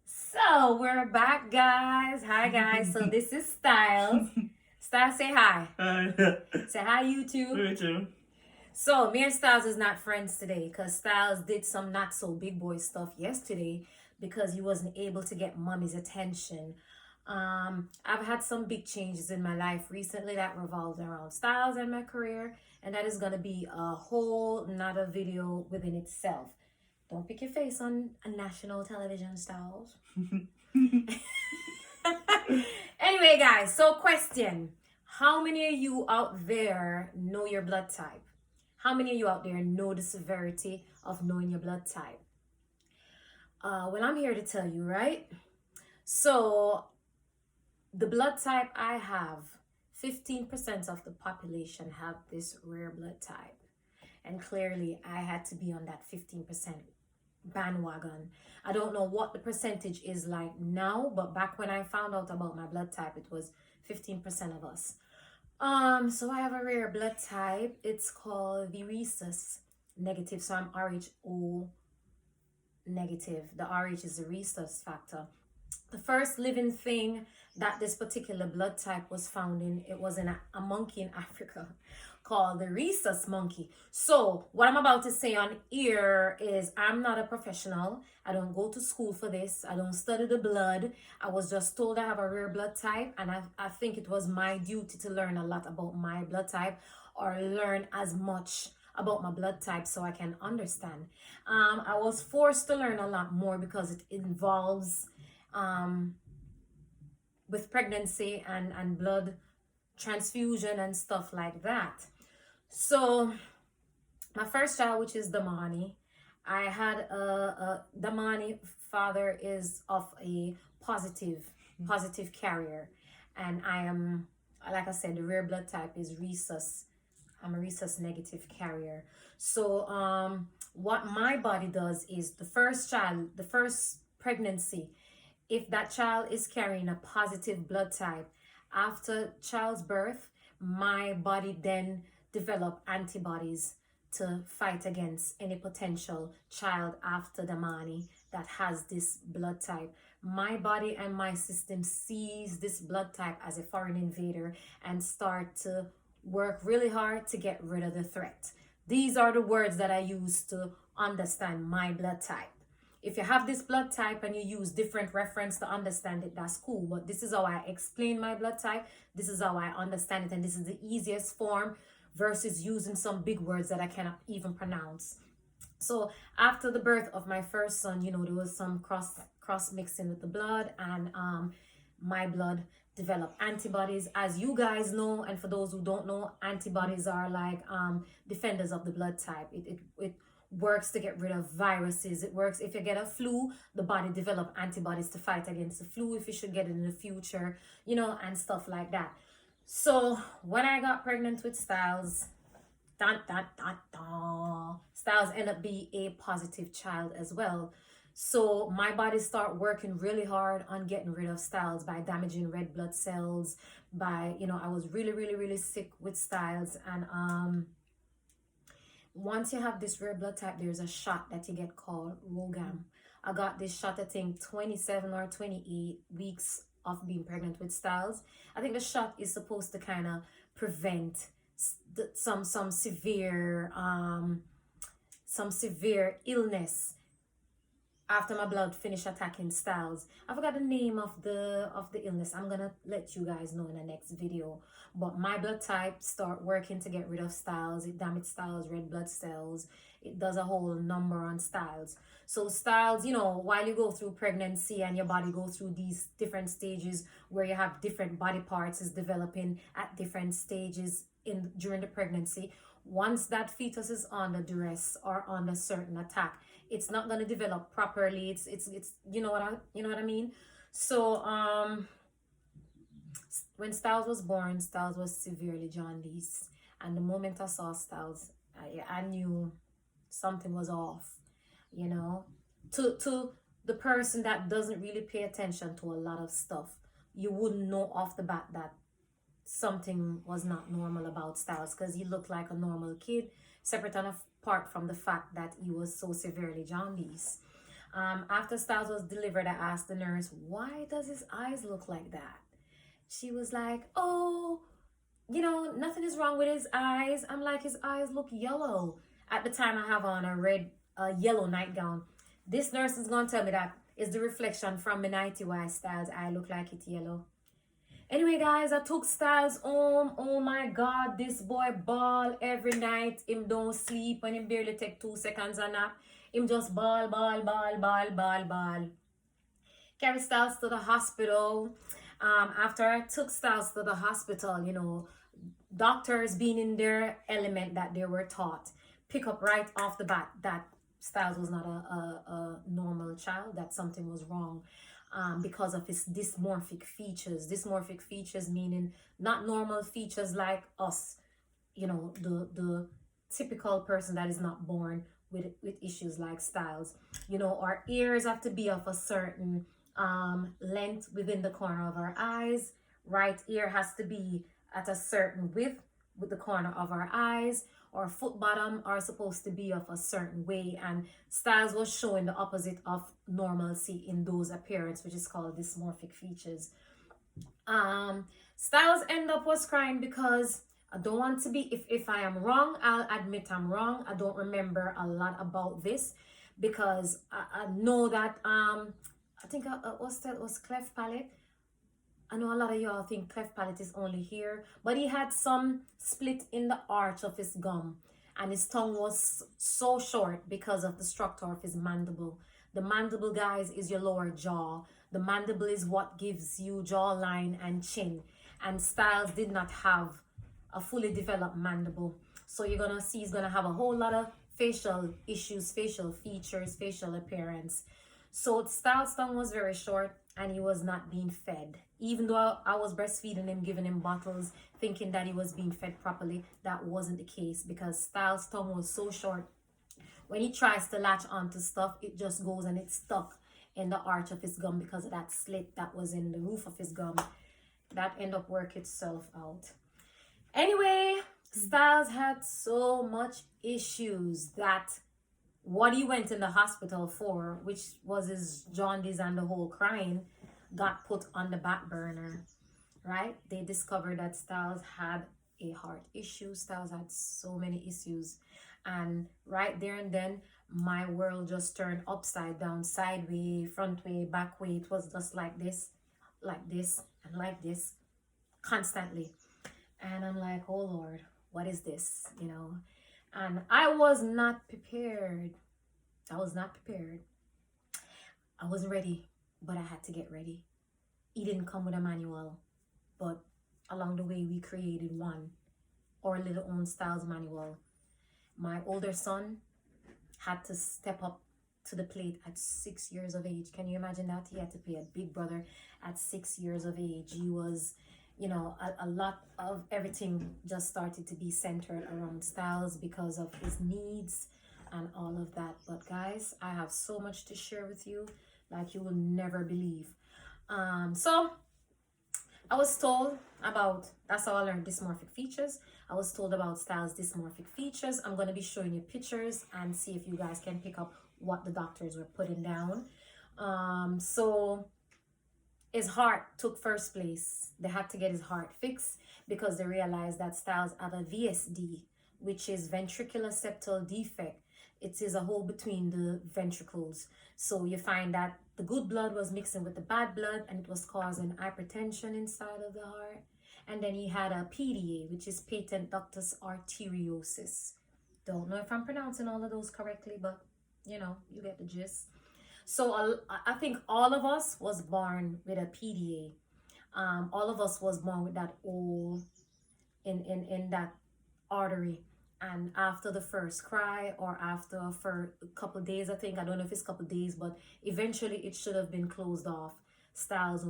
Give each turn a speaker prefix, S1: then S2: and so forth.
S1: So we're back, guys. Hi, guys. So this is Styles. Styles, say hi.
S2: Hi.
S1: Say hi, YouTube.
S2: Me too.
S1: So me and Styles is not friends today because Styles did some not so big boy stuff yesterday because he wasn't able to get mommy's attention. I've had some big changes in my life recently that revolved around Styles and my career, and that is gonna be a whole another video within itself. Don't pick your face on a national television, Styles. Anyway, guys, so question. How many of you out there know your blood type? How many of you out there know the severity of knowing your blood type? Well, I'm here to tell you, right? So, the blood type I have, 15% of the population have this rare blood type. And clearly, I had to be on that 15% bandwagon. I don't know what the percentage is like now, but back when I found out about my blood type, it was 15% of us. So I have a rare blood type. It's called the rhesus negative. So I'm Rho negative. The Rh is the rhesus factor. The first living thing that this particular blood type was found in, it was in a monkey in Africa called the rhesus monkey. So what I'm about to say on here is I'm not a professional. I don't go to school for this. I don't study the blood. I was just told I have a rare blood type, and I think it was my duty to learn a lot about my blood type, or learn as much about my blood type so I can understand. I was forced to learn a lot more because it involves with pregnancy and blood transfusion and stuff like that. So my first child, which is Damani, I had a Damani father is of a positive carrier, and I am, like I said, the rare blood type is rhesus. I'm a rhesus negative carrier. So what my body does is the first pregnancy, if that child is carrying a positive blood type, after child's birth, my body then develop antibodies to fight against any potential child after the mani that has this blood type. My body and my system sees this blood type as a foreign invader and start to work really hard to get rid of the threat. These are the words that I use to understand my blood type. If you have this blood type and you use different reference to understand it, that's cool. But this is how I explain my blood type. This is how I understand it. And this is the easiest form versus using some big words that I cannot even pronounce. So after the birth of my first son, there was some cross mixing with the blood, and my blood developed antibodies. As you guys know, and for those who don't know, antibodies are like defenders of the blood type. It works to get rid of viruses. It works if you get a flu, the body develop antibodies to fight against the flu if you should get it in the future, and stuff like that. So when I got pregnant with Styles, Styles ended up being a positive child as well. So my body start working really hard on getting rid of Styles by damaging red blood cells. By I was really, really, really sick with Styles, and once you have this rare blood type, there's a shot that you get called Rogam. I got this shot, I think 27 or 28 weeks of being pregnant with Styles. I think the shot is supposed to kind of prevent some severe illness after my blood finished attacking Styles. I forgot the name of the illness. I'm gonna let you guys know in the next video. But my blood type start working to get rid of Styles. It damages Styles red blood cells. It does a whole number on Styles. So Styles, while you go through pregnancy and your body go through these different stages where you have different body parts is developing at different stages during the pregnancy. Once that fetus is under duress or under certain attack, it's not going to develop properly. It's you know what I mean. So when Styles was born, Styles was severely jaundiced, and the moment I saw Styles, I knew something was off. To the person that doesn't really pay attention to a lot of stuff, you wouldn't know off the bat that something was not normal about Styles, because he looked like a normal kid, separate and apart from the fact that he was so severely jaundiced. After Styles was delivered, I asked the nurse, why does his eyes look like that? She was like, oh, nothing is wrong with his eyes. I'm like, his eyes look yellow. At the time, I have on a yellow nightgown. This nurse is going to tell me that is the reflection from the nighty why Styles' eye look like it yellow. Anyway, guys, I took Styles home. Oh my God, this boy ball every night. Him don't sleep when him barely take 2 seconds a nap. Him just ball, ball, ball, ball, ball, ball. Carry Styles to the hospital. After I took Styles to the hospital, doctors being in their element that they were taught, pick up right off the bat that Styles was not a normal child, that something was wrong. Because of his dysmorphic features. Dysmorphic features meaning not normal features like us, the typical person that is not born with issues like Styles. Our ears have to be of a certain length within the corner of our eyes. Right ear has to be at a certain width with the corner of our eyes. Our foot bottom are supposed to be of a certain way, and Styles was showing the opposite of normalcy in those appearance, which is called dysmorphic features. Styles end up was crying because I don't want to be, if I am wrong, I'll admit I'm wrong. I don't remember a lot about this because I know that I think was cleft palate. I know a lot of y'all think cleft palate is only here, but he had some split in the arch of his gum, and his tongue was so short because of the structure of his mandible. The mandible, guys, is your lower jaw. The mandible is what gives you jawline and chin, and Styles did not have a fully developed mandible. So you're gonna see he's gonna have a whole lot of facial issues, facial features, facial appearance. So Styles' tongue was very short and he was not being fed. Even though I was breastfeeding him, giving him bottles, thinking that he was being fed properly, that wasn't the case because Styles' tongue was so short. When he tries to latch onto stuff, it just goes and it's stuck in the arch of his gum because of that slit that was in the roof of his gum. That ended up working itself out. Anyway, Styles had so much issues that what he went in the hospital for, which was his jaundice and the whole crying, got put on the back burner, right? They discovered that Styles had a heart issue. Styles had so many issues. And right there and then, my world just turned upside down, sideways, front way, back way. It was just like this, and like this, constantly. And I'm like, oh Lord, what is this, And I was not prepared. I was not prepared. I wasn't ready, but I had to get ready. He didn't come with a manual, but along the way, we created one, our little own Styles manual. My older son had to step up to the plate at 6 years of age. Can you imagine that? He had to play a big brother at 6 years of age. He was, a lot of everything just started to be centered around Styles because of his needs and all of that. But guys, I have so much to share with you like you will never believe. So I was told about, that's how I learned dysmorphic features. I was told about Styles' dysmorphic features. I'm going to be showing you pictures and see if you guys can pick up what the doctors were putting down. So his heart took first place. They had to get his heart fixed because they realized that Styles had a VSD, which is ventricular septal defect. It is a hole between the ventricles. So you find that the good blood was mixing with the bad blood and it was causing hypertension inside of the heart. And then he had a PDA, which is patent ductus arteriosus. Don't know if I'm pronouncing all of those correctly, but you get the gist. So I think all of us was born with a PDA. All of us was born with that hole in that artery. And after the first cry or after for a couple of days, I think, I don't know if it's a couple of days, but eventually it should have been closed off. Styles